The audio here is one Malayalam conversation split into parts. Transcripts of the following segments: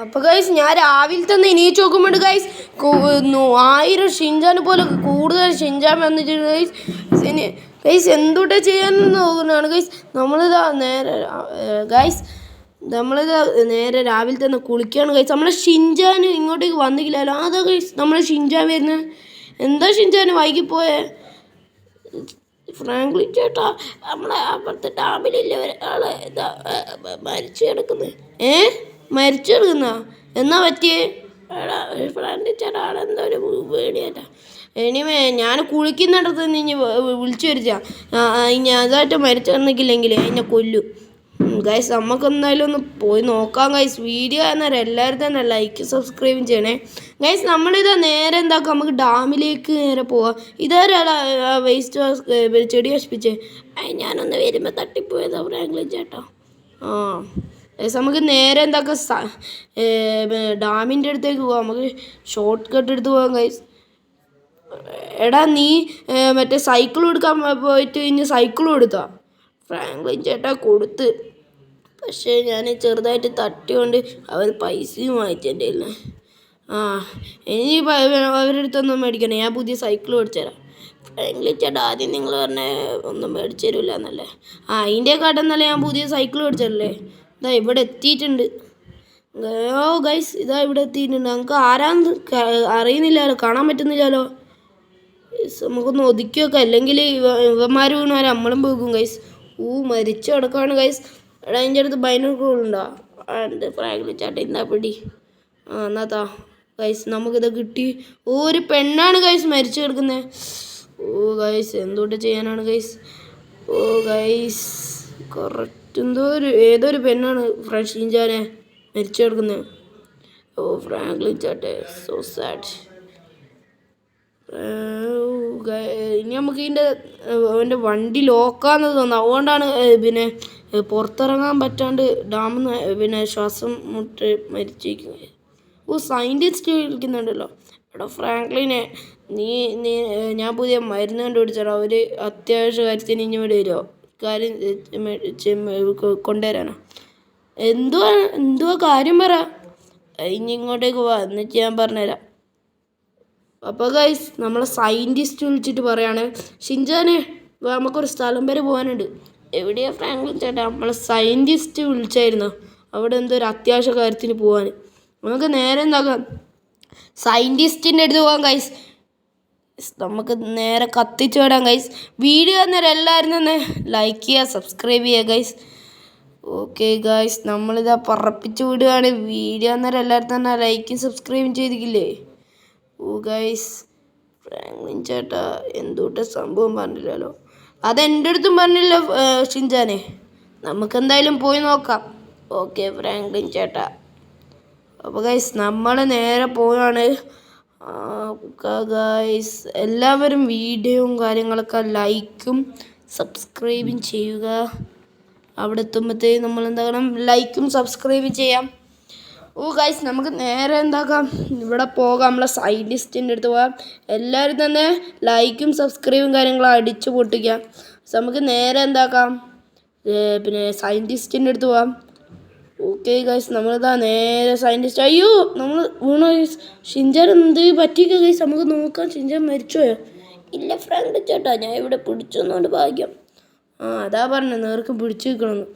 അപ്പോൾ ഗൈസ് ഞാൻ രാവിലെ തന്നെ എണീച്ച് നോക്കുമ്പോൾ ഗൈസ് 1000 ഷിൻജാനെ പോലെ കൂടുതൽ ഷിൻജാൻ വന്നിട്ടുണ്ട് ഗൈസ്. ഗൈസ് എന്തുട്ടാ ചെയ്യാനെന്ന് നോക്കുന്നതാണ് ഗൈസ്. നമ്മളിതാ നേരെ രാവിലെ തന്നെ കുളിക്കുകയാണ് ഗൈസ്. നമ്മളെ ഷിൻജാൻ ഇങ്ങോട്ടേക്ക് വന്നില്ലല്ലോ. അതാ ഗൈസ് നമ്മളെ ഷിൻജാൻ വരുന്നത്. എന്താ ഷിൻജാൻ വൈകിപ്പോയേ? ഫ്രാങ്ക്ലിൻ ചേട്ടാ, നമ്മളെ അപ്പുറത്തെ ഡാമിലില്ലേ ഒരാളെ മരിച്ചു കിടക്കുന്നത്. മരിച്ചു കിടക്കുന്ന എന്നാ പറ്റിയേ? ഫ്രാങ്ക്ലിൻ ചേട്ടാ ആളെന്തോ ഒരു പേടിയല്ല. എനിവേ ഞാൻ കുളിക്കുന്നിടത്ത് ഇനി വിളിച്ചു വരുത്താ. ഇനി അതായിട്ട് മരിച്ചു കിടന്നിട്ടില്ലെങ്കിൽ എന്നെ കൊല്ലും ഗൈസ്. നമുക്കെന്തായാലും ഒന്ന് പോയി നോക്കാം ഗൈസ്. വീഡിയോ എന്നേരം എല്ലാവരും തന്നെ ലൈക്ക് സബ്സ്ക്രൈബും ചെയ്യണേ ഗൈസ്. നമ്മളിതാ നേരെ എന്താക്കാം, നമുക്ക് ഡാമിലേക്ക് നേരെ പോവാം. ഇതൊരാളാ വേസ്റ്റ് ചെടി നശിപ്പിച്ചേ. ഞാനൊന്ന് വരുമ്പോൾ തട്ടിപ്പോയതാ ഫ്രാങ്ക്ലിൻ ചേട്ടാ. ഗൈസ് നമുക്ക് നേരെ എന്താക്കാം, ഡാമിൻ്റെ അടുത്തേക്ക് പോവാം. നമുക്ക് ഷോർട്ട് കട്ട് എടുത്ത് പോവാം ഗൈസ്. എടാ നീ മറ്റേ സൈക്കിൾ കൊടുക്കാൻ പോയിട്ട് ഇനി സൈക്കിളും കൊടുത്താ? ഫ്രാങ്ക്ലിൻ ചേട്ടാ കൊടുത്ത്, പക്ഷേ ഞാൻ ചെറുതായിട്ട് തട്ടിക്കൊണ്ട് അവർ പൈസയും വാങ്ങിച്ചെൻ്റെ കയ്യിൽ നിന്ന്. ഇനി അവരുടെ അടുത്തൊന്നും മേടിക്കണേ, ഞാൻ പുതിയ സൈക്കിൾ മേടിച്ചു തരാം. ഫ്രാങ്ക്ലിൻ ചേട്ടാ ആദ്യം നിങ്ങൾ പറഞ്ഞ ഒന്നും മേടിച്ചു തരില്ല എന്നല്ലേ? അതിൻ്റെ കാട്ടെന്നല്ലേ ഞാൻ പുതിയ സൈക്കിൾ മേടിച്ചല്ലേ. ഇതാ ഇവിടെ എത്തിയിട്ടുണ്ട്. ഓ ഗൈസ് ഇതാ ഇവിടെ എത്തിയിട്ടുണ്ട്. നമുക്ക് ആരാന്ന് അറിയുന്നില്ലല്ലോ, കാണാൻ പറ്റുന്നില്ലല്ലോ. നമുക്കൊന്ന് ഒതുക്കി വെക്കാം, അല്ലെങ്കിൽ ഇവന്മാർ വീണാൽ നമ്മളും പോകും ഗൈസ്. മരിച്ചു കിടക്കാണ് ഗൈസ്. എടാ അതിൻ്റെ അടുത്ത് ബൈനോക്കുകളുണ്ടോ? ഉണ്ട്. ഫ്രാങ്ക്ലിൻ ചേട്ടാ ഇന്നാ പിടി. എന്നാത്താ ഗൈസ് നമുക്കിത് കിട്ടി. ഒരു പെണ്ണാണ് ഗൈസ് മരിച്ചു കിടക്കുന്നത്. ഗൈസ് എന്തോട്ട് ചെയ്യാനാണ് ഗൈസ്. ഗൈസ് കറക്റ്റ് ഏതൊരു പെണ്ണാണ് ഷിൻജാനെ മരിച്ചു കിടക്കുന്നത്. ഫ്രാങ്ക്ലിൻ ചേട്ടാ സോ സാഡ്. ഇനി നമുക്ക് അവൻ്റെ വണ്ടി ലോക്കാന്ന് തോന്നുന്നു. അതുകൊണ്ടാണ് പിന്നെ പുറത്തിറങ്ങാൻ പറ്റാണ്ട് ഡാമിൽ പിന്നെ ശ്വാസം മുട്ട് മരിച്ചിരിക്കുന്നത്. സയൻറ്റിസ്റ്റ് വിളിക്കുന്നുണ്ടല്ലോ. എടാ ഫ്രാങ്ക്ലിനെ നീ ഞാൻ പുതിയ മരുന്ന് കണ്ടുപിടിച്ചോ. ഒരു അത്യാവശ്യ കാര്യത്തിന് ഇനി ഇവിടെ വരുമോ? കാര്യം കൊണ്ടുവരാനോ? എന്തുവാ കാര്യം പറ. ഇനി ഇങ്ങോട്ടേക്ക് പോവാ, എന്നിട്ട് ഞാൻ പറഞ്ഞുതരാം. അപ്പോൾ ഗൈസ് നമ്മളെ സയൻറ്റിസ്റ്റ് വിളിച്ചിട്ട് പറയാണ്, ഷിൻജാനെ നമുക്കൊരു സ്ഥലം വരെ പോകാനുണ്ട്. എവിടെയാ ഫ്രാങ്ക്ലിൻ ചേട്ടാ? നമ്മളെ സയൻറ്റിസ്റ്റ് വിളിച്ചായിരുന്നു, അവിടെ എന്തോ ഒരു അത്യാവശ്യ കാര്യത്തിന് പോകാൻ. നമുക്ക് നേരെ എന്താക്കാം, സയൻറ്റിസ്റ്റിൻ്റെ അടുത്ത് പോകാം ഗൈസ്. നമുക്ക് നേരെ കത്തിച്ചു വിടാം ഗൈസ്. വീഡിയോ അന്നേരം എല്ലാവരും തന്നെ ലൈക്ക് ചെയ്യുക, സബ്സ്ക്രൈബ് ചെയ്യുക ഗൈസ്. ഓക്കെ ഗൈസ് നമ്മളിതാ പറപ്പിച്ച് വിടുകയാണ്. വീഡിയോ അന്നേരം എല്ലാവരും തന്നെ ലൈക്കും സബ്സ്ക്രൈബും ചെയ്തിട്ടില്ലേ? ഗൈസ് ഫ്രാങ്ക്ലിൻ ചേട്ടാ എന്തോട്ട് സംഭവം പറഞ്ഞില്ലല്ലോ. അതെൻ്റെ അടുത്തും പറഞ്ഞില്ല ഷിൻജാനെ. നമുക്കെന്തായാലും പോയി നോക്കാം. ഓക്കെ ഫ്രാങ്ക്ലിൻ ചേട്ടാ. അപ്പോൾ ഗൈസ് നമ്മൾ നേരെ പോവാണ് ഗൈസ്. എല്ലാവരും വീഡിയോയും കാര്യങ്ങളൊക്കെ ലൈക്കും സബ്സ്ക്രൈബും ചെയ്യുക. അവിടെ എത്തുമ്പോഴത്തേക്കും നമ്മൾ എന്താക്കണം, ലൈക്കും സബ്സ്ക്രൈബും ചെയ്യാം. ഗൈസ് നമുക്ക് നേരെ എന്താക്കാം, ഇവിടെ പോകാം. നമ്മളെ സയൻറ്റിസ്റ്റിൻ്റെ അടുത്ത് പോകാം. എല്ലാവരും തന്നെ ലൈക്കും സബ്സ്ക്രൈബും കാര്യങ്ങളും അടിച്ചു പൊട്ടിക്കാം. നമുക്ക് നേരെ എന്താക്കാം, പിന്നെ സയൻറ്റിസ്റ്റിൻ്റെ അടുത്ത് പോകാം. ഓക്കെ ഗൈസ് നമ്മളിതാ നേരെ സയൻറ്റിസ്റ്റ്. അയ്യോ നമ്മൾ വീണോ ഗൈസ്? ഷിൻജാൻ എന്ത് പറ്റിയൊക്കെ ഗൈസ്? നമുക്ക് നോക്കാം. ഷിൻജാൻ മരിച്ചോയോ? ഇല്ല ഫ്രാങ്ക്ലിൻ ചേട്ടാ, ഞാൻ ഇവിടെ പിടിച്ചു എന്നോണ്ട് ഭാഗ്യം. അതാ പറഞ്ഞത് നേർക്ക് പിടിച്ചു നിൽക്കണമെന്ന്.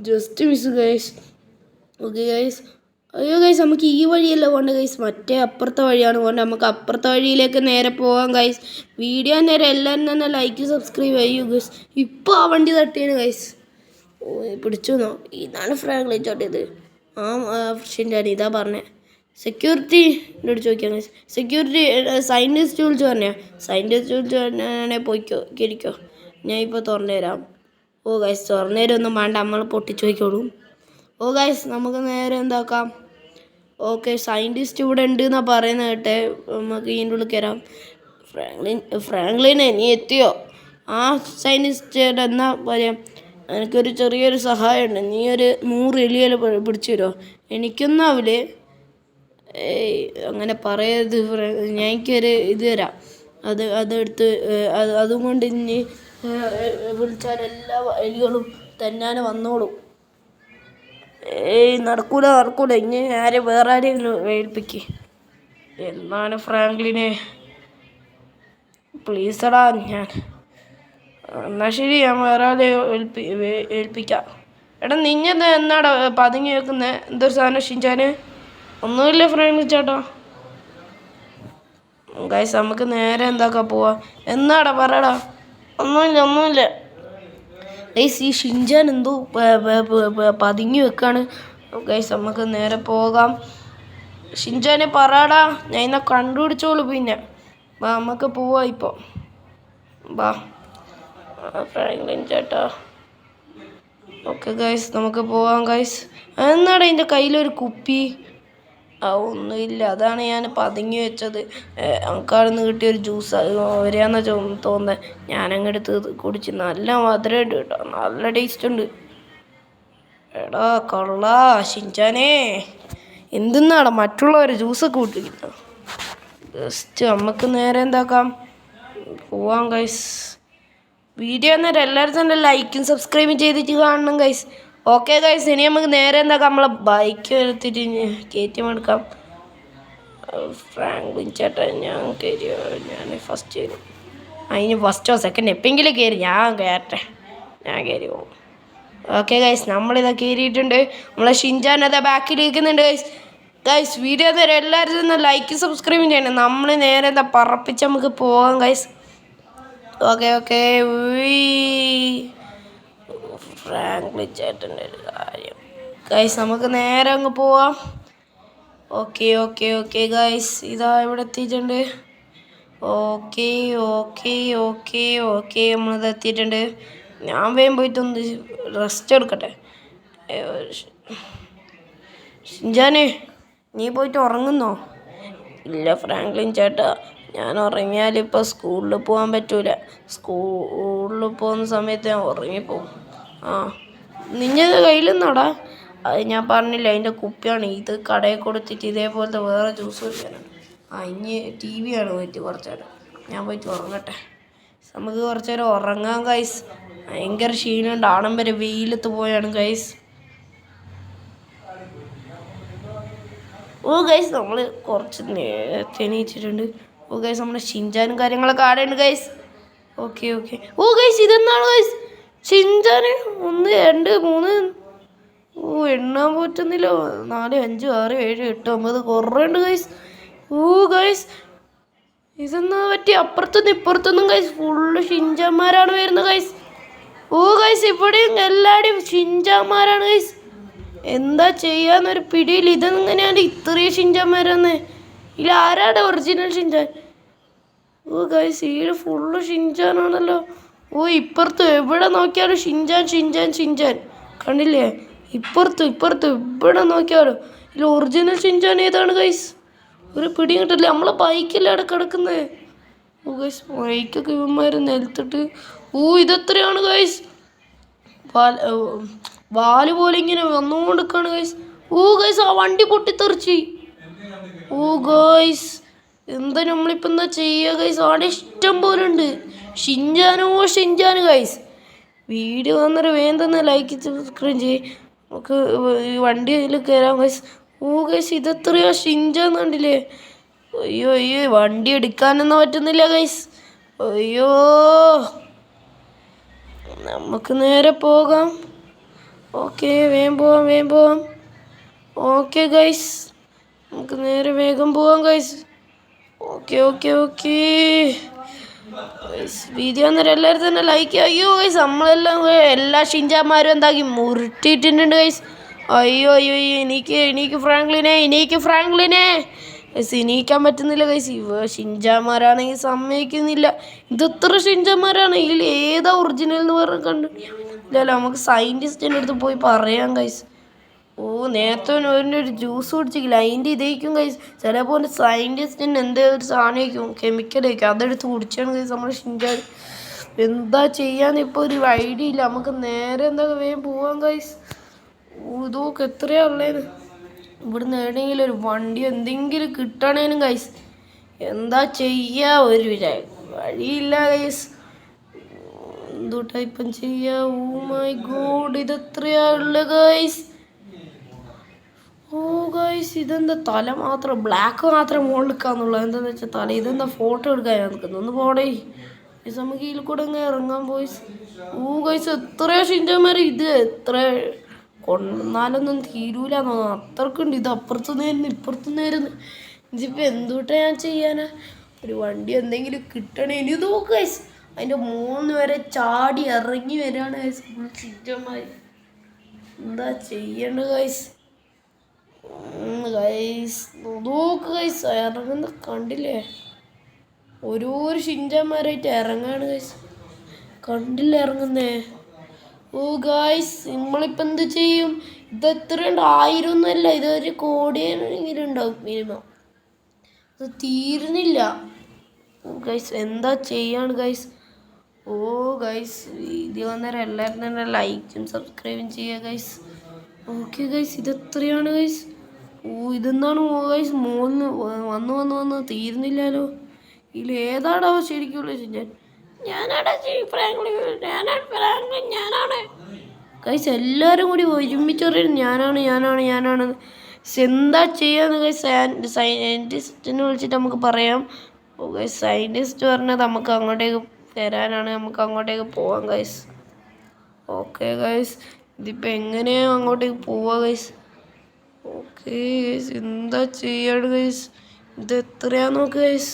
Just miss guys. Okay guys. അയ്യോ ഗൈസ് നമുക്ക് ഈ വഴിയല്ല പോകണ്ട ഗൈസ്, മറ്റേ അപ്പുറത്തെ വഴിയാണ് പോകേണ്ടത്. നമുക്ക് അപ്പുറത്തെ വഴിയിലേക്ക് നേരെ പോകാം ഗൈസ്. വീഡിയോ നേരെ എല്ലാവരും തന്നെ ലൈക്ക് സബ്സ്ക്രൈബ് ചെയ്യൂ ഗൈസ്. ഇപ്പോൾ ആ വണ്ടി തട്ടിയാണ് ഗൈസ്. പിടിച്ചോന്നോ? ഇതാണ് ഫ്രാങ്ക്ലിൻ ചേട്ടത്. ഷിൻജാൻ ഇതാ പറഞ്ഞേ. സെക്യൂരിറ്റിൻ്റെ അടുത്ത് ചോദിക്കാം ഗൈസ്. സെക്യൂരിറ്റി സയൻറ്റിസ്റ്റ് വിളിച്ച് പറഞ്ഞോ? സയൻറ്റിസ്റ്റ് വിളിച്ച് പറഞ്ഞാൽ പോയിക്കോ, കിരിക്കോ, ഞാൻ ഇപ്പോൾ തുറന്നു തരാം. ഗൈസ് തുറന്നു തരൊന്നും വേണ്ട, നമ്മൾ പൊട്ടിച്ചു നോക്കിക്കോളും. ഗൈസ് നമുക്ക് നേരെ എന്താക്കാം. ഓക്കെ സയൻറ്റിസ്റ്റ് ഇവിടെ ഉണ്ട് എന്നാണ് പറയുന്നത് കേട്ടെ. നമുക്ക് ഇതിൻ്റെ ഉള്ളിൽ കയറാം. ഫ്രാങ്ക്ലിനെ നീ എത്തിയോ? സയൻറ്റിസ്റ്റ് എന്നാ പറയാം, എനിക്കൊരു ചെറിയൊരു സഹായമുണ്ട്. നീ ഒരു 100 എലിയല പിടിച്ചു തരുമോ? എനിക്കൊന്നാവില്ലേ? അങ്ങനെ പറയരുത്. എനിക്കൊരു ഇത് തരാം, അതെടുത്ത് അതും കൊണ്ട് ഇനി വിളിച്ചാൽ എല്ലാ എലികളും തന്നെ വന്നോളും. ഏയ് നടക്കൂല ഇനി വേറെ ആരെങ്കിലും ഏൽപ്പിക്ക്. എന്നാണ് ഫ്രാങ്ക്ലിനെ, പ്ലീസടാ. എന്നാ ശരി, ഞാൻ വേറെ ആളെ ഏൽപ്പിക്കാം. എടാ നിങ്ങ എന്നാടാ പതുങ്ങി വെക്കുന്നത്? എന്തൊരു സാധനം ഷിൻചാന്? ഒന്നുമില്ല ഫ്രാങ്ക്ലിൻ ചേട്ടാ. ഗൈസ് നമുക്ക് നേരെ എന്താക്കാൻ പോവാ? എന്നാടാ പറയടാ. ഒന്നുമില്ല. ഗൈസ് ഈ ഷിൻചാൻ എന്തോ പതുങ്ങി വെക്കാണ്. ഗൈസ് നമുക്ക് നേരെ പോകാം. ഷിൻചാനെ പറയടാ, ഞാൻ ഇന്നെ കണ്ടുപിടിച്ചോളൂ. പിന്നെ വാ നമുക്ക് പോവാ ഇപ്പോൾ. വാ ഫ്രാങ്ക്ലിൻ ചേട്ടാ. ഓക്കെ ഗൈസ് നമുക്ക് പോവാം ഗൈസ്. എന്നാടാ എൻ്റെ കയ്യിലൊരു കുപ്പി? ഒന്നുമില്ല, അതാണ് ഞാൻ പതുങ്ങി വെച്ചത്. അനക്കാടുന്ന് കിട്ടിയൊരു ജ്യൂസ് വരികയെന്നാ തോന്നുന്നത്. ഞാനങ്ങെടുത്ത് കുടിച്ച്. നല്ല മധുരമുണ്ട് കേട്ടോ, നല്ല ടേസ്റ്റ് ഉണ്ട്. എടാ കൊള്ളാ ഷിൻചാനേ, എന്തിന്നാടാ മറ്റുള്ളവർ ജ്യൂസൊക്കെ കുട്ടിക്കുന്നത്? ജസ്റ്റ് നമുക്ക് നേരെ എന്താക്കാം, പോവാം ഗൈസ്. വീഡിയോ അന്നേരം എല്ലാവരും തന്നെ ലൈക്കും സബ്സ്ക്രൈബും ചെയ്തിട്ട് കാണണം ഗൈസ്. ഓക്കെ ഗൈസ്, ഇനി നമുക്ക് നേരെ എന്താക്കാം, നമ്മളെ ബൈക്ക് എടുത്തിട്ട് KTM എടുക്കാം. ഫ്രാങ്ക്ലിൻ ചേട്ടാ ഞാൻ കയറിയോ? ഞാൻ ഫസ്റ്റ് കയറി. അതിന് ഫസ്റ്റോ സെക്കൻഡ് എപ്പെങ്കിലും കയറി. ഞാൻ കയറി പോകും. ഓക്കെ ഗൈസ്, നമ്മളിതാ കയറിയിട്ടുണ്ട്. നമ്മളെ ഷിൻചാൻ അതാ ബാക്കിൽ ഇരിക്കുന്നുണ്ട് ഗൈസ്. വീഡിയോ അന്നേരം എല്ലാവരും തന്നെ ലൈക്കും സബ്സ്ക്രൈബും ചെയ്യണം. നമ്മൾ നേരെ എന്താ പറപ്പിച്ച് നമുക്ക് പോകാം ഗൈസ്. ഓക്കെ ഫ്രാങ്ക്ലിൻ ചേട്ടൻ്റെ ഒരു കാര്യം ഗൈസ്, നമുക്ക് നേരെ അങ്ങ് പോവാം. ഓക്കെ ഗൈസ്, ഇതാ ഇവിടെ എത്തിയിട്ടുണ്ട്. ഓക്കെ നമ്മളിത് എത്തിയിട്ടുണ്ട്. ഞാൻ വേഗം പോയിട്ടൊന്ന് റെസ്റ്റ് എടുക്കട്ടെ. ഷിൻചാനെ, നീ പോയിട്ട് ഉറങ്ങുന്നോ? ഇല്ല ഫ്രാങ്ക്ലിൻ ചേട്ടാ, ഞാൻ ഉറങ്ങിയാലിപ്പോൾ സ്കൂളിൽ പോകാൻ പറ്റൂല. സ്കൂളിൽ പോകുന്ന സമയത്ത് ഞാൻ ഉറങ്ങിപ്പോവും. നിൻ്റെ കയ്യിൽ നിന്നാടാ? അത് ഞാൻ പറഞ്ഞില്ല, അതിൻ്റെ കുപ്പിയാണ്. ഇത് കടയിൽ കൊടുത്തിട്ട് ഇതേപോലത്തെ വേറെ ജ്യൂസ് കുടിക്കാനാണ്. ഇനി TV ആണ് പോയിട്ട് കുറച്ച് നേരം. ഞാൻ പോയിട്ട് ഉറങ്ങട്ടെ. നമുക്ക് കുറച്ച് നേരം ഉറങ്ങാം ഗൈസ്. ഭയങ്കര ക്ഷീണമുണ്ട്. ആണം വരെ വെയിലത്ത് പോയാണ് ഗൈസ്. ഗൈസ് നമ്മൾ കുറച്ച് നേരത്തെ എണീച്ചിട്ടുണ്ട്. ഗൈസ് നമ്മുടെ ഷിൻചാനും കാര്യങ്ങളൊക്കെ ആടെയുണ്ട് ഗൈസ്. ഓക്കെ ഗൈസ്, ഇതെന്താണ് ഗൈസ്? ഷിൻചാന് 1 2 3 എണ്ണാൻ പറ്റുന്നില്ല. 4 5 6 7 8 9 കുറേ ഉണ്ട് ഗൈസ്. ഗൈസ് ഇതെന്നാ പറ്റി? അപ്പുറത്തുനിന്ന് ഇപ്പുറത്തൊന്നും ഗൈസ് ഫുള്ള് ഷിൻചാന്മാരാണ് വരുന്നത് ഗൈസ്. ഗൈസ് ഇവിടെയും എല്ലാവരുടെയും ഷിൻചാന്മാരാണ് ഗൈസ്. എന്താ ചെയ്യാന്നൊരു പിടിയിൽ. ഇതെങ്ങനെയാണ് ഇത്രയും ഷിൻചാന്മാരാന്ന്? ഇതിൽ ആരാടെ ഒറിജിനൽ ഷിൻചാൻ? ഗൈസ് ഈ ഫുള്ള് ഷിൻചാനാണല്ലോ. ഇപ്പുറത്ത് എവിടെ നോക്കിയാലും ഷിൻചാൻ കണ്ടില്ലേ? ഇപ്പുറത്ത് ഇവിടെ നോക്കിയാലും ഇതിൽ ഒറിജിനൽ ഷിൻചാൻ ഏതാണ് ഗൈസ്? ഒരു പിടി കിട്ടില്ല. നമ്മളെ ബൈക്കല്ലേ അവിടെ കിടക്കുന്നത്. ഗൈസ് ബൈക്കൊക്കെ ഇവന്മാർ നിലത്തിട്ട്. ഇതെത്രയാണ് ഗൈസ്? വാല് പോലെ ഇങ്ങനെ വന്നുകൊണ്ടിരിക്കുകയാണ് ഗൈസ്. ഗൈസ് ആ വണ്ടി പൊട്ടിത്തെറിച്ച്. ഗൈസ് എന്താ നമ്മളിപ്പോൾ എന്താ ചെയ്യുക ഗൈസ്? അവിടെ ഇഷ്ടം പോലെ ഉണ്ട് ഷിൻചാൻ ഗൈസ്. വീഡിയോ വന്നൊരു വേഗം ലൈക്ക് സബ്സ്ക്രൈബ് ചെയ്യും. നമുക്ക് വണ്ടിയിൽ കയറാം ഗൈസ്. ഗൈസ് ഇതെത്രയാ ഷിൻചാൻ കണ്ടില്ലേ? അയ്യോ വണ്ടി എടുക്കാനൊന്നും പറ്റുന്നില്ല ഗൈസ്. നമുക്ക് നേരെ പോകാം. ഓക്കെ വേഗം പോവാം. ഓക്കെ ഗൈസ് നമുക്ക് നേരെ വേഗം പോവാം ഗൈസ്. ഓക്കെ വീഡിയോ അന്നേരം എല്ലാവരും തന്നെ ലൈക്ക്. ഗൈസ് നമ്മളെല്ലാം എല്ലാ ഷിൻചാന്മാരും എന്താക്കി മുറിട്ടിട്ടുണ്ട് ഗൈസ്. എനിക്ക് ഫ്രാങ്ക്ലിനെ ഗൈസ് എണീക്കാൻ പറ്റുന്നില്ല ഗൈസ്. ഷിൻചാന്മാരാണെങ്കിൽ സമ്മതിക്കുന്നില്ല. ഇതെത്ര ഷിൻചാന്മാരാണ്? ഇതിൽ ഏതാ ഒറിജിനൽ എന്ന് പറഞ്ഞ് കണ്ടു ഇല്ലല്ലോ. നമുക്ക് സയൻറ്റിസ്റ്റിൻ്റെ അടുത്ത് പോയി പറയാം ഗൈസ്. നേരത്തെ ഒരു ജ്യൂസ് കുടിച്ചില്ല. അതിൻ്റെ ഇതേക്കും ഗൈസ്. ചിലപ്പോൾ സയൻറ്റിസ്റ്റിന് എന്തെങ്കിലും ഒരു സാധനമായിരിക്കും, കെമിക്കലായിരിക്കും. അതെടുത്ത് കുടിച്ചാണ് ഗൈസ് നമ്മൾ ഷിൻചാൻ. എന്താ ചെയ്യാന്ന് ഇപ്പോൾ ഒരു ഐഡിയ ഇല്ല. നമുക്ക് നേരെ എന്താ വേഗം പോവാം ഗൈസ്. ഇതൊക്കെ എത്രയാ ഉള്ളത്? ഇവിടുന്ന് എവിടെയെങ്കിലും ഒരു വണ്ടി എന്തെങ്കിലും കിട്ടണേനും ഗൈസ്. എന്താ ചെയ്യുക? ഒരു വഴിയില്ല ഗൈസ്. എന്തോട്ടാ ഇപ്പം ചെയ്യുക? മൈ ഗോഡ് ഇതെത്രയാ ഉള്ളത് ഗൈസ്? ഗൈസ് ഇതെന്താ തല മാത്രം ബ്ലാക്ക് മാത്രം മുകളിൽ നിൽക്കാന്നുള്ളത് എന്താന്ന് വെച്ചാൽ തല ഇതെന്താ ഫോട്ടോ എടുക്കാൻ നിൽക്കുന്നു ഒന്ന് പോടേ ഗൈസ് നമുക്ക് ഇതിൽ കൂടെ അങ്ങ് ഇറങ്ങാൻ പോയി ഗൈസ് എത്രയോ ഷിൻചാന്മാർ ഇത് എത്ര കൊന്നാലൊന്നും തീരൂലെന്നോ അത്രക്കുണ്ട് ഇത് അപ്പുറത്ത് നേരുന്നു ഇപ്പുറത്ത് നേരുന്നു ഇതിപ്പോൾ എന്തുകൊണ്ടാ ഞാൻ ചെയ്യാനാ ഒരു വണ്ടി എന്തെങ്കിലും കിട്ടണേ ഇനി നോക്ക് ഗൈസ് അതിൻ്റെ 3 വരെ ചാടി ഇറങ്ങി വരികയാണ് ഗൈസ് ഫുൾ ഷിൻചാന്മാർ എന്താ ചെയ്യേണ്ടത് ഗൈസ് ഗൈസ് നോക്ക് ഗൈസ് ഇറങ്ങുന്ന കണ്ടില്ലേ ഓരോരോ ഷിൻചാന്മാരായിട്ട് ഇറങ്ങാണ് ഗൈസ് കണ്ടില്ല ഇറങ്ങുന്നേ ഗൈസ് നമ്മളിപ്പോൾ എന്ത് ചെയ്യും ഇത് എത്രയുണ്ട് 1000 ഒന്നുമല്ല ഇതൊരു കോടിയെങ്കിലും ഉണ്ടാവും മിനിമം ഇത് തീരുന്നില്ല ഗൈസ് എന്താ ചെയ്യാണ് ഗൈസ് ഗൈസ് വീഡിയോ വന്നേരം എല്ലാവരും തന്നെ ലൈക്കും സബ്സ്ക്രൈബും ചെയ്യുക ഗൈസ് ഓക്കെ ഗൈസ് ഇതെത്രയാണ് ഗൈസ് ഇതെന്താണ് ഗൈസ് മോന്ന് വന്ന് തീരുന്നില്ലല്ലോ ഇതിൽ ഏതാണോ ശരിക്കുള്ള ഞാനാണ് ഗൈസ് എല്ലാവരും കൂടി ഒരുമിച്ച് പറയുന്നത് ഞാനാണ് എന്താ ചെയ്യാന്ന് ഗൈസ് സയൻറ്റിസ്റ്റിനെ വിളിച്ചിട്ട് നമുക്ക് പറയാം ഗൈസ് സയൻറ്റിസ്റ്റ് പറഞ്ഞാൽ നമുക്ക് അങ്ങോട്ടേക്ക് വരാനാണ് നമുക്ക് അങ്ങോട്ടേക്ക് പോവാം ഗൈസ് ഓക്കെ ഗൈസ് ഇതിപ്പോൾ എങ്ങനെയാണ് അങ്ങോട്ടേക്ക് പോവാ ഗൈസ് ഓക്കെ ഗൈസ് എന്താ ചെയ്യാണ് ഗൈസ് ഇത് എത്രയാന്ന് നോക്ക് ഗൈസ്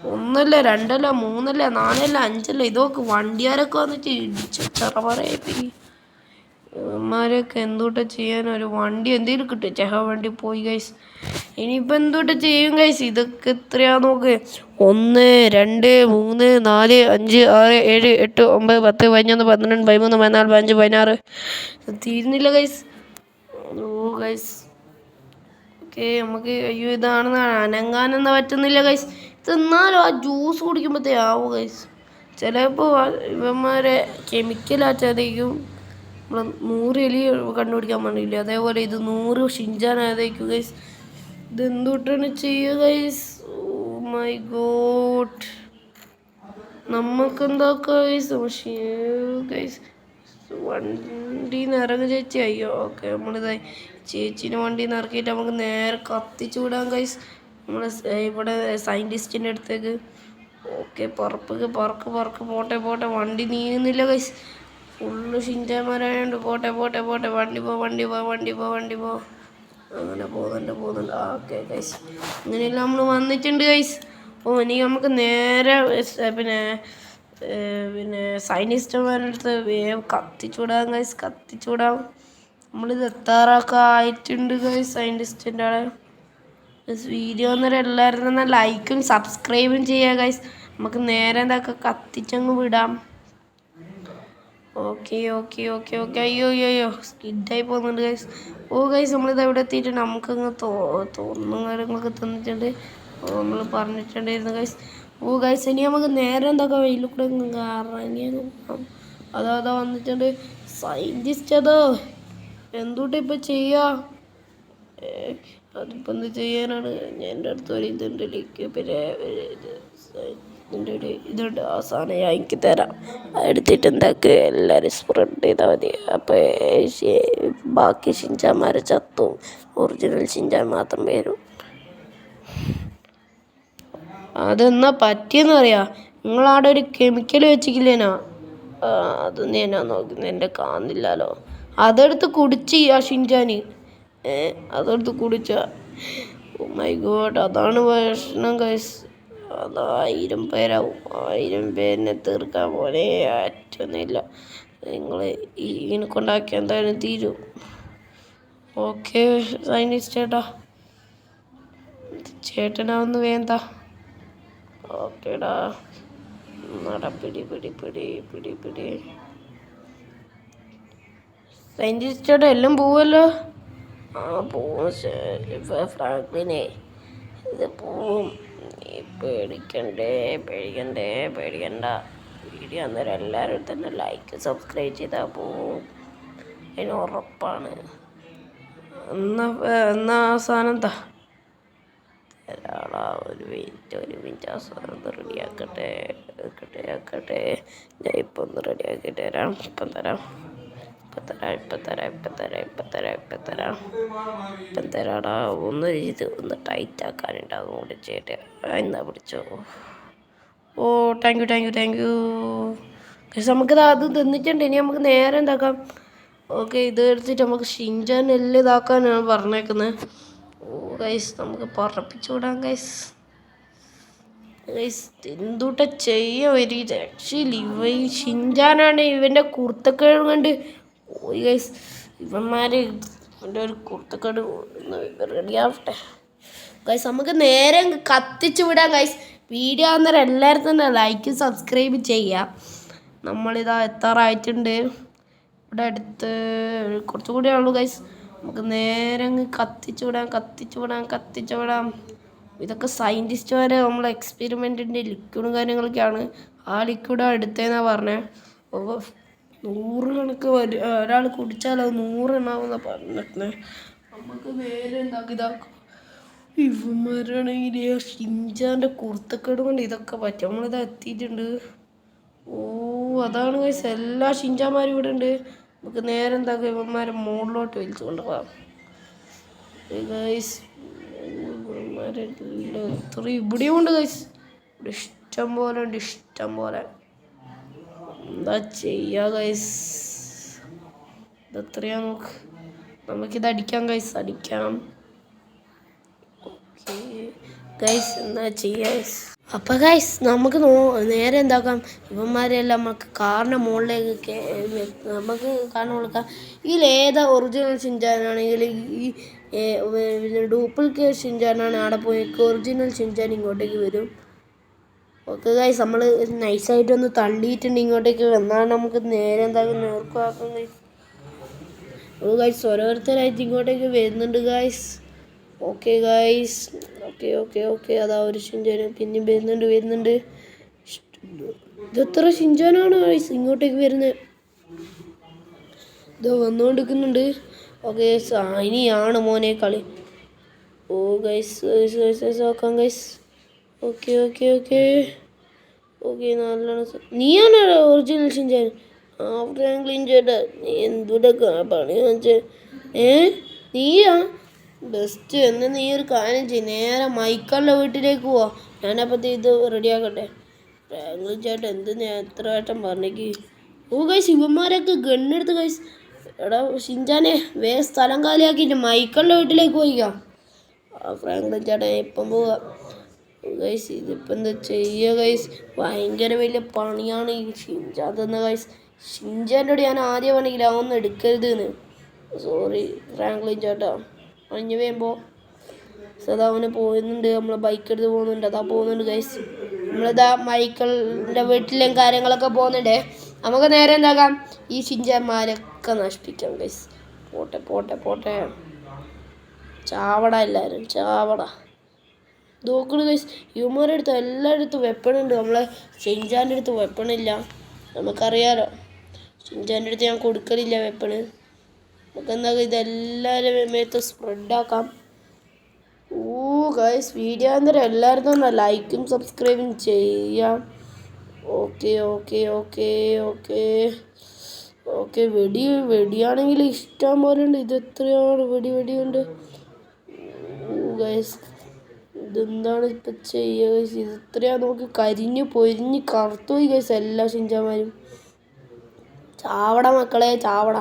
1 അല്ല 2 അല്ല 3 അല്ല 4 അല്ല 5 അല്ല ഇതൊക്കെ വണ്ടിയാരൊക്കെ വന്നിട്ട് ഇടിച്ച് ചെറപറയൊക്കെ എന്തുകൊണ്ടാ ചെയ്യാൻ ഒരു വണ്ടി എന്തെങ്കിലും കിട്ടും വണ്ടി പോയി ഗൈസ് ഇനിയിപ്പോൾ എന്തുകൊണ്ടാ ചെയ്യും ഗൈസ് ഇതൊക്കെ എത്രയാ നോക്ക് 1 2 3 4 5 6 7 8 9 10 11 12 13 14 15 16 തീരുന്നില്ല ഗൈസ് ഗൈസ് ഓക്കെ നമുക്ക് അയ്യോ ഇതാണെന്ന് അനങ്ങാനെന്നാ പറ്റുന്നില്ല ഗൈസ് എന്നാലും ആ ജ്യൂസ് കുടിക്കുമ്പോഴത്തേ ആവും ഗൈസ് ചിലപ്പോൾ ഇവന്മാരെ കെമിക്കലാച്ചതേക്കും നമ്മൾ 100 എലി കണ്ടുപിടിക്കാൻ വേണ്ടിയില്ലേ അതേപോലെ ഇത് 100 ഷിൻചാനായതേക്കും ഗൈസ് ഇതെന്തുകൊണ്ടാണ് ചെയ്യുക ഗൈസ് മൈ ഗോഡ് നമുക്കെന്താക്കാം ഗൈസ് വണ്ടിയിൽ നിന്ന് ഇറങ്ങി ചേച്ചി അയ്യോ ഓക്കെ നമ്മളിതായി ചേച്ചീനെ വണ്ടിയിൽ നിന്ന് ഇറക്കിയിട്ട് നമുക്ക് നേരെ കത്തിച്ചു വിടാം ഗൈസ് നമ്മൾ ഇവിടെ സയൻറ്റിസ്റ്റിൻ്റെ അടുത്തേക്ക് ഓക്കെ പറക്ക് പോട്ടെ വണ്ടി നീങ്ങുന്നില്ല ഗൈസ് ഫുള്ള് ഷിൻചാന്മാരായതുകൊണ്ട് പോട്ടെ വണ്ടി പോ അങ്ങനെ പോകുന്നുണ്ട് ഓക്കെ ഗൈസ് അങ്ങനെയെല്ലാം നമ്മൾ വന്നിട്ടുണ്ട് ഗൈസ് ഇനി നമുക്ക് നേരെ പിന്നെ സയൻറ്റിസ്റ്റുമാരുടെ അടുത്ത് വേഗം കത്തിച്ചുവിടാം ഗൈസ് നമ്മളിത് എത്താറൊക്കെ ആയിട്ടുണ്ട് ഗൈസ് സയൻറ്റിസ്റ്റിൻ്റെ അവിടെ വീഡിയോ അന്നേരം എല്ലാവരും തന്നെ ലൈക്കും സബ്സ്ക്രൈബും ചെയ്യുക ഗൈസ് നമുക്ക് നേരെ എന്താക്കുക കത്തിച്ചങ്ങ് വിടാം ഓക്കെ അയ്യോ സ്കിഡായി പോകുന്നുണ്ട് ഗൈസ് ഗൈസ് നമ്മളിത് എവിടെ എത്തിയിട്ടുണ്ട് നമുക്കങ്ങ് തോന്നുന്ന കാര്യങ്ങളൊക്കെ തന്നിട്ടുണ്ട് നമ്മൾ പറഞ്ഞിട്ടുണ്ടായിരുന്നു ഗൈസ് ഗൈസ് ഇനി നമുക്ക് നേരെ എന്താക്കാം വെയിൽ കൂടെ ഇറങ്ങി അതാ വന്നിട്ടുണ്ട് സയൻറ്റിസ്റ്റ് അതോ എന്തുകൊണ്ട് ഇപ്പോൾ ചെയ്യുക അതിപ്പോൾ എന്ത് ചെയ്യാനാണ് എൻ്റെ അടുത്ത് ഒരു ഇതുണ്ട് പിന്നെ ഇതുണ്ട് ആ സാധനം ഞാൻ എനിക്ക് തരാം എടുത്തിട്ട് എന്താക്കുക എല്ലാവരും സ്പ്രെഡ് ചെയ്താൽ മതി അപ്പോൾ ബാക്കി ഷിൻചാന്മാരെ ചത്തും ഒറിജിനൽ ഷിൻചാൻ മാത്രം വരും അതെന്നാ പറ്റിയെന്ന് അറിയാം നിങ്ങളവിടെ ഒരു കെമിക്കൽ വെച്ചിട്ടില്ലേനാ അതൊന്നും ഞാനാ നോക്കുന്നത് എൻ്റെ കാണുന്നില്ലല്ലോ അതെടുത്ത് കുടിച്ച് ആ ഷിൻചാന് അതെടുത്ത് കുടിച്ച മൈ ഗോഡ് അതാണ് പ്രശ്നം ഗൈസ് അത് 1000 പേരാവും 1000 പേരിനെ തീർക്കാൻ പോലെ പറ്റുന്നില്ല നിങ്ങൾ ഇതിനെ കൊണ്ടാക്കി എന്തായാലും തീരും ഓക്കെ സയൻറ്റിസ്റ്റ് ചേട്ടനാവുന്ന വേണ്ട ഓക്കേടാ പിടി സയൻറ്റിസ്റ്റോടെ എല്ലാം പോവുമല്ലോ പോവും ഫ്രാങ്ക്ലിനെ ഇത് പോവും പേടിക്കണ്ട വീഡിയോ അന്നേരം എല്ലാവരും തന്നെ ലൈക്ക് സബ്സ്ക്രൈബ് ചെയ്താൽ പോവും അതിന് ഉറപ്പാണ് എന്നാ സാധനം തരാടാ ഒരു മിനിറ്റ് ആ സാധനം റെഡിയാക്കട്ടെ ഞാൻ ഇപ്പം ഒന്ന് റെഡിയാക്കിയിട്ട് തരാം ഇപ്പം ഇപ്പം തരാടാ. ഒന്ന് ടൈറ്റ് ആക്കാനുണ്ട്, അതുകൊണ്ട് ചെയ്യട്ടെ. എന്നാ പിടിച്ചോ. ഓ താങ്ക് യു. പക്ഷെ നമുക്കിത് അത് തന്നിട്ടുണ്ട്. ഇനി നമുക്ക് നേരെ എന്താക്കാം, ഓക്കെ ഇത് എടുത്തിട്ട് നമുക്ക് ഷിൻചാൻ എല്ലാം ഇതാക്കാനാണ് പറഞ്ഞേക്കുന്നത്. ഓ ഗൈസ് നമുക്ക് പറപ്പിച്ചു വിടാം ഗൈസ്. എന്തുട്ട ചെയ്യാൻ ഒരു രക്ഷയില്ല. ഈ ഷിൻചാനാണ് ഇവൻ്റെ കുർത്തക്കേട് കണ്ട് പോയി ഗൈസ്. ഇവന്മാര് ഇവൻ്റെ ഒരു കുർത്തക്കേട് റെഡിയാവട്ടെ ഗൈസ്. നമുക്ക് നേരെ കത്തിച്ചു വിടാം ഗൈസ്. വീഡിയോ അന്നേരം എല്ലാവരും തന്നെ ലൈക്ക് സബ്സ്ക്രൈബ് ചെയ്യാം. നമ്മളിതാ എത്താറായിട്ടുണ്ട്. ഇവിടെ അടുത്ത് കുറച്ചുകൂടിയേ ഉള്ളൂ ഗൈസ്. നമുക്ക് നേരെ കത്തിച്ചു വിടാം. ഇതൊക്കെ സയൻറ്റിസ്റ്റുമാരെ നമ്മൾ എക്സ്പെരിമെൻറ്റിൻ്റെ ലിക്വിഡും കാര്യങ്ങളൊക്കെയാണ്. ആ ലിക്വിഡ് എടുത്തതെന്നാണ് പറഞ്ഞത്. അപ്പോൾ 100 കണക്ക് ഒരാൾ കുടിച്ചാൽ അത് 100 എണ്ണാവുന്ന പറഞ്ഞിട്ടുണ്ട്. നമുക്ക് നേരെ ഇതാക്കും. ഇവന്മാരാണെങ്കിൽ ഷിൻചാൻ്റെ കുർത്തക്കേട് കൊണ്ട് ഇതൊക്കെ പറ്റും. നമ്മളിത് എത്തിയിട്ടുണ്ട്. ഓ അതാണ് ഗൈസ്, എല്ലാ ഷിൻചാന്മാരും ഇവിടെ ഉണ്ട്. നമുക്ക് നേരെ എന്താക്കുക, ഇവന്മാരെ മുകളിലോട്ട് വലിച്ചു കൊണ്ടുപോകാം ഗൈസ്. ഇവന്മാരെല്ലാം എത്ര ഇവിടെയും ഉണ്ട് ഗൈസ്. ഇവിടെ ഇഷ്ടം പോലെ എന്താ ചെയ്യുക ഗൈസ്. ഇതെത്രയാ നോക്ക്. നമുക്കിത് അടിക്കാം ഗൈസ്, അടിക്കാം. ഓക്കെ ഗൈസ് എന്നാ ചെയ്യാ ഗൈസ്. അപ്പം ഗൈസ് നമുക്ക് നേരെ എന്താക്കാം, ഇവന്മാരെല്ലാം നമുക്ക് കാറിൻ്റെ മുകളിലേക്ക് നമുക്ക് കാരണം കൊടുക്കാം. ഇതിലേതാ ഒറിജിനൽ ഷിൻചാനാണെങ്കിൽ ഈ ഡ്യൂപ്ലിക്കേറ്റ് ഷിൻചാനാണ് അവിടെ പോയി ഒറിജിനൽ ഷിൻചാൻ ഇങ്ങോട്ടേക്ക് വരും. ഓക്കെ ഗൈസ് നമ്മൾ നൈസായിട്ടൊന്ന് തള്ളിയിട്ടുണ്ട് ഇങ്ങോട്ടേക്ക്. എന്നാണ് നമുക്ക് നേരെ എന്താക്കും നേർക്കാക്കും ഗൈസ്. ഓ ഗൈസ് ഓരോരുത്തരായിട്ട് ഇങ്ങോട്ടേക്ക് വരുന്നുണ്ട് ഗൈസ്. ഓക്കെ ഗൈസ് ഓക്കെ അതാ ഒരു ഷിൻചാൻ പിന്നെ വരുന്നുണ്ട്. ഇതെത്ര ഷിൻചാനാണ് ഗൈസ് ഇങ്ങോട്ടേക്ക് വരുന്നത്. ഇത് വന്നുകൊണ്ടിരിക്കുന്നുണ്ട്. ഓക്കെ ഇനിയാണ് മോനെ കളി. ഓ ഗൈസ് നോക്കാം ഗൈസ്. ഓക്കെ നല്ലോണം. നീയാണ് ഒറിജിനൽ ഷിൻചാൻ. ഫ്രാങ്ക്ലിൻ ചേട്ടാ നീ എന്തുടെ പണി കാണിച്ചേ? നീയാ ബെസ്റ്റ്. എന്ന് നീ ഒരു കാര്യം ചെയ്യും, നേരെ മൈക്കലിൻ്റെ വീട്ടിലേക്ക് പോവാ. ഞാനപ്പത്തി ഇത് റെഡിയാക്കട്ടെ. ഫ്രാങ്ക്ലിൻ ചേട്ടാ എന്ത് ഞാൻ എത്ര വട്ടം പറഞ്ഞേക്ക്. ഓ ഗൈസ് ഇവന്മാരൊക്കെ ഗണ്ണെടുത്ത് ഗൈസ്. എടാ ഷിൻചാനെ സ്ഥലം കാലിയാക്കിയിട്ട് മൈക്കലിൻ്റെ വീട്ടിലേക്ക് പോയിക്കാം. ഫ്രാങ്ക്ലിൻ ചേട്ടാ ഇപ്പം പോവാ ഗൈസ്. ഇതിപ്പോൾ എന്താ ചെയ്യുക ഗൈസ്, ഭയങ്കര വലിയ പണിയാണ് ഈ ഷിൻചാൻ തന്നെ ഗൈസ്. ഷിൻചാൻ്റെ കൂടെ ഞാൻ ആദ്യം വേണമെങ്കിൽ അതൊന്നും എടുക്കരുത് എന്ന്. സോറി ഫ്രാങ്ക്ലിൻ ചേട്ടാ. അഞ്ഞു വരുമ്പോൾ സദാ അവന് പോകുന്നുണ്ട്. നമ്മളെ ബൈക്ക് എടുത്ത് പോകുന്നുണ്ട് ഗൈസ്. നമ്മളിതാ മൈക്കിളിൻ്റെ വീട്ടിലും കാര്യങ്ങളൊക്കെ പോകുന്നുണ്ട്. നമുക്ക് നേരെ എന്താക്കാം, ഈ ഷിൻചാന്മാരൊക്കെ നശിപ്പിക്കാം ഗൈസ്. പോട്ടെ ചാവട എല്ലാവരും ചാവട. നോക്കണ ഗൈസ് ഇവന്മാരുടെ അടുത്ത് എല്ലാവരുടെ അടുത്തും വെപ്പണുണ്ട്. നമ്മളെ ഷിൻചാൻ്റെ അടുത്ത് വെപ്പണില്ല, നമുക്കറിയാലോ. ഷിൻചാൻ്റെ അടുത്ത് ഞാൻ കൊടുക്കലില്ല വെപ്പണ്. നമുക്കെന്താ ഇതെല്ലാവരും മേത്ത് സ്പ്രെഡാക്കാം. ഓ ഗൈസ് വീഡിയോ അന്നേരം എല്ലാവരും തന്നെ ലൈക്കും സബ്സ്ക്രൈബും ചെയ്യാം. ഓക്കെ വെടിയാണെങ്കിൽ ഇഷ്ടം പോലെ ഉണ്ട്. ഇത് എത്രയാണ് വെടിയുണ്ട്. ഓ ഗൈസ് ഇതെന്താണ് ഇപ്പം ചെയ്യുക ഗൈസ്. ഇത് ഇത്രയാണ് നമുക്ക് കരിഞ്ഞ് പൊരിഞ്ഞ് കറുത്തുപോയി ഗൈസ് എല്ലാ ഷിൻചാന്മാരും. ചാവട മക്കളെ ചാവട.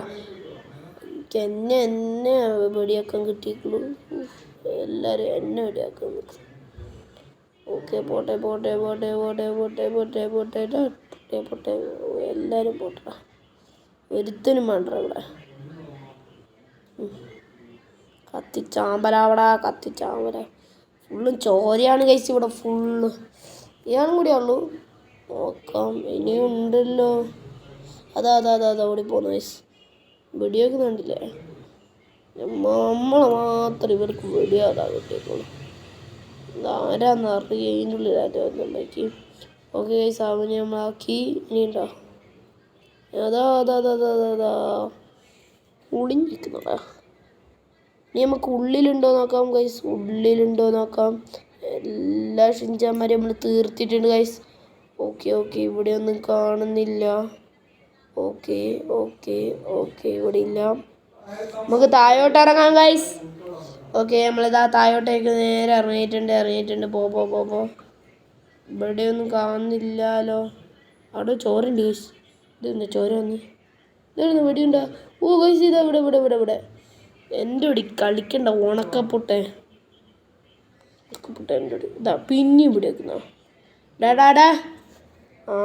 എന്നെ വെടിയാക്കാൻ കിട്ടിയിട്ടുള്ളൂ. എല്ലാവരും എന്നെ വെടിയാക്കാൻ നിൽക്കും. ഓക്കെ പോട്ടെ എല്ലാവരും പോട്ടെ. ഒരുത്തനും വേണ്ട ഇവിടെ. കത്തിച്ചാമ്പല ഫുള്ളും ചോരയാണ് കഴിച്ച് ഇവിടെ ഫുള്ള്. ഇയാളും കൂടിയേ ഉള്ളൂ. നോക്കാം ഇനിയും ഉണ്ടല്ലോ. അതാ ഓടിപ്പോന്നു ഗൈസ്. വെടിയൊക്കെ കണ്ടില്ലേ. നമ്മളെ മാത്രം ഇവർക്ക് വെടിയാതാ കിട്ടിയേക്കുള്ളൂ. ആരാന്ന് അറിയ അതിൻ്റെ ഉള്ളിലാക്കി. ഓക്കെ ഗൈസ് അവനെ നമ്മളാക്കി. ഇനിയുണ്ടോ അതാ ഒളിഞ്ഞിരിക്കുന്നതാ. ഇനി നമുക്ക് ഉള്ളിലുണ്ടോ നോക്കാം ഗൈസ്. എല്ലാ ഷിൻചാന്മാരെയും നമ്മൾ തീർത്തിട്ടുണ്ട് ഗൈസ്. ഓക്കെ ഇവിടെ ഒന്നും കാണുന്നില്ല. ഓക്കെ ഓക്കെ ഓക്കെ ഇവിടെ ഇല്ല. നമുക്ക് താഴോട്ട് ഇറങ്ങാം ഗൈസ്. ഓക്കെ നമ്മളിതാ താഴോട്ടേക്ക് നേരെ ഇറങ്ങിയിട്ടുണ്ട്. പോ. ഇവിടെയൊന്നും കാണുന്നില്ലല്ലോ. അവിടെ ചോറുണ്ട് ഗൈസ്. ഇതെന്താ ചോര വന്ന്? ഇതായിരുന്നു വെടിയുണ്ടോ? ഓ ഗൈസ് ഇതാ ഇവിടെ. എൻ്റെ ഇവിടെ കളിക്കണ്ട ഉണക്കപ്പുട്ടെ. എൻ്റെ ഇതാ പിന്നെ ഇവിടെ വെക്കുന്നോ ഡാ. ആ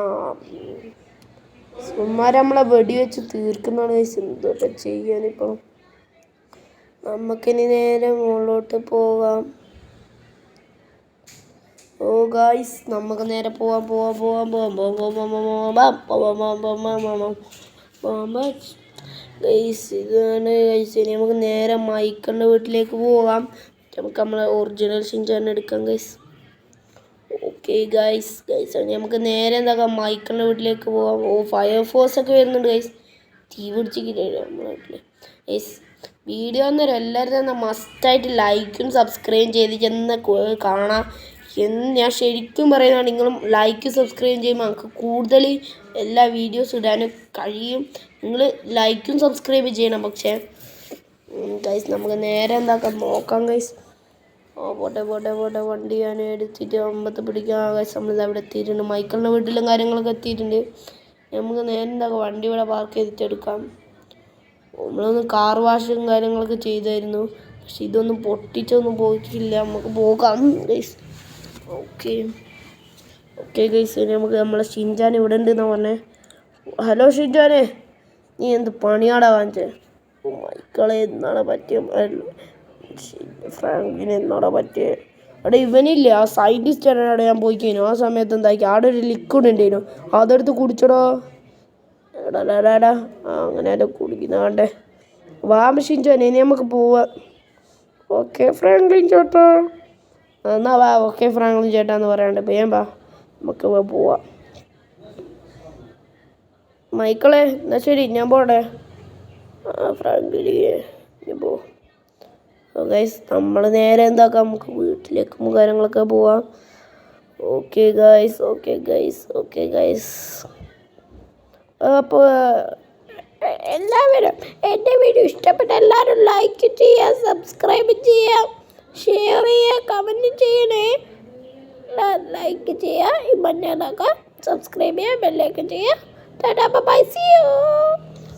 സുമ്മാരെ നമ്മളെ വെടിവെച്ച് തീർക്കുന്നതാണ് ഗൈസ്. എന്തോട്ടെ ചെയ്യാനിപ്പം. നമുക്കിനി നേരെ മുകളിലോട്ട് പോകാം. ഓ ഗായ്സ് നമുക്ക് നേരെ പോവാം. ഗൈസ് ഇതാണ് ഗൈസ്. ഇനി നമുക്ക് നേരെ മൈക്കിൻ്റെ വീട്ടിലേക്ക് പോകാം. നമുക്ക് നമ്മളെ ഒറിജിനൽ ഷിൻചാൻ എടുക്കാം ഗൈസ്. ഓക്കെ ഗൈസ് നമുക്ക് നേരെ എന്താക്കാം മൈക്കിൻ്റെ വീട്ടിലേക്ക് പോകാം. ഓ ഫയർഫോഴ്സ് ഒക്കെ വരുന്നുണ്ട് ഗൈസ്. തീ പിടിച്ചിട്ടില്ല നമ്മളെ വീട്ടിൽ ഗൈസ്. വീഡിയോ അന്നേരം എല്ലാവരും തന്നെ മസ്റ്റായിട്ട് ലൈക്കും സബ്സ്ക്രൈബും ചെയ്ത് ചെന്ന് കാണാം എന്ന് ഞാൻ ശരിക്കും പറയുന്നതാണ്. നിങ്ങളും ലൈക്ക് സബ്സ്ക്രൈബ് ചെയ്യുമ്പോൾ നമുക്ക് കൂടുതൽ എല്ലാ വീഡിയോസ് ഇടാനും കഴിയും. നിങ്ങൾ ലൈക്കും സബ്സ്ക്രൈബ് ചെയ്യണം. പക്ഷേ ഗൈസ് നമുക്ക് നേരെ എന്താക്കാം നോക്കാം ഗൈസ്. പോട്ടെ വണ്ടി ഞാൻ എടുത്തിട്ട് അമ്പത്ത് പിടിക്കാം ഗൈസ്. നമ്മളിത് അവിടെ എത്തിയിട്ടുണ്ട്. മൈക്കിളിൻ്റെ വീട്ടിലും കാര്യങ്ങളൊക്കെ എത്തിയിട്ടുണ്ട്. നമുക്ക് നേരെ എന്താക്കാം വണ്ടി ഇവിടെ പാർക്ക് ചെയ്തിട്ട് എടുക്കാം. നമ്മളൊന്ന് കാർ വാഷും കാര്യങ്ങളൊക്കെ ചെയ്തായിരുന്നു. പക്ഷെ ഇതൊന്നും പൊട്ടിച്ചൊന്നും പോയിട്ടില്ല. നമുക്ക് പോകാം ഗൈസ്. ഓക്കെ ഗൈസ് നമുക്ക് നമ്മളെ ഷിൻചാൻ ഇവിടെ ഉണ്ടെന്നാ പറഞ്ഞേ. ഹലോ ഷിൻചാനെ, നീ എന്ത് പണിയാടാ വാങ്ങിച്ചേ? മൈക്കിളെ എന്നാടാ പറ്റിയ ഫ്രാങ്കിന് എന്നാടാ പറ്റിയേ? അവിടെ ഇവനില്ല ആ സയൻറ്റിസ്റ്റാണ്. അവിടെ ഞാൻ പോയി കഴിഞ്ഞു. ആ സമയത്ത് എന്താക്കി അവിടെ ഒരു ലിക്വിഡ് ഉണ്ടായിരുന്നു. അതെടുത്ത് കുടിച്ചടോ. എടാ അങ്ങനെ അല്ല കുടിക്കുന്ന വേണ്ടേ. വാ ഷിൻചാനെ ഇനി നമുക്ക് പോവാം. ഓക്കെ ഫ്രാങ്ക്ലിൻ ചേട്ടാ എന്നാ വാ. ഓക്കെ ഫ്രാങ്ക്ലിൻ ചേട്ടാന്ന് പറയാണ്ട് വേഗം വാ, നമുക്ക് പോവാം. മൈക്കിളെ എന്നാ ശരി ഞാൻ പോട്ടെ. ഫ്രാങ്ക്ലിനെ ഇനി പോ. ഗൈസ് നമ്മൾ നേരെ എന്താക്കാം നമുക്ക് വീട്ടിലേക്കും കാര്യങ്ങളൊക്കെ പോവാം. ഓക്കെ ഗൈസ് അപ്പോൾ എല്ലാവരും എൻ്റെ വീഡിയോ ഇഷ്ടപ്പെട്ട എല്ലാവരും ലൈക്ക് ചെയ്യുക, സബ്സ്ക്രൈബ് ചെയ്യുക, ഷെയർ ചെയ്യുക, കമൻറ്റ് ചെയ്യണേ. ലൈക്ക് ചെയ്യുക, ഈ ബട്ടണൊക്കെ സബ്സ്ക്രൈബ് ചെയ്യുക, ബെല്ലൈക്കൺ ചെയ്യുക. Tata bye, see U.